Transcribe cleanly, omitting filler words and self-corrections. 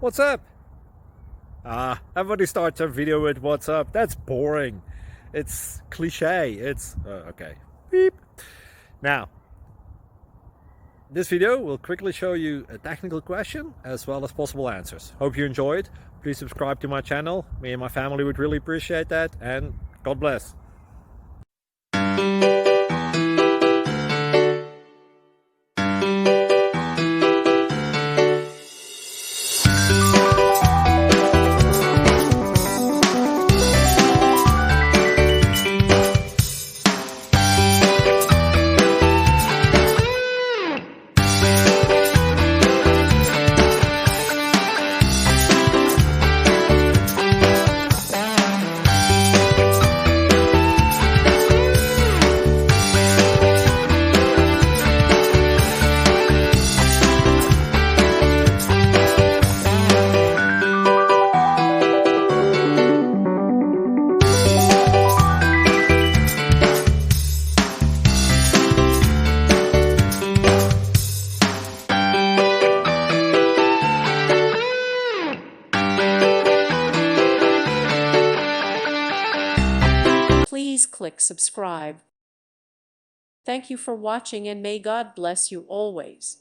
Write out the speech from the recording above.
What's up? Everybody starts their video with what's up. That's boring. It's cliche. It's okay. Beep. Now, this video will quickly show you a technical question as well as possible answers. Hope you enjoyed. Please subscribe to my channel. Me and my family would really appreciate that, and God bless. Please click subscribe. Thank you for watching and may God bless you always.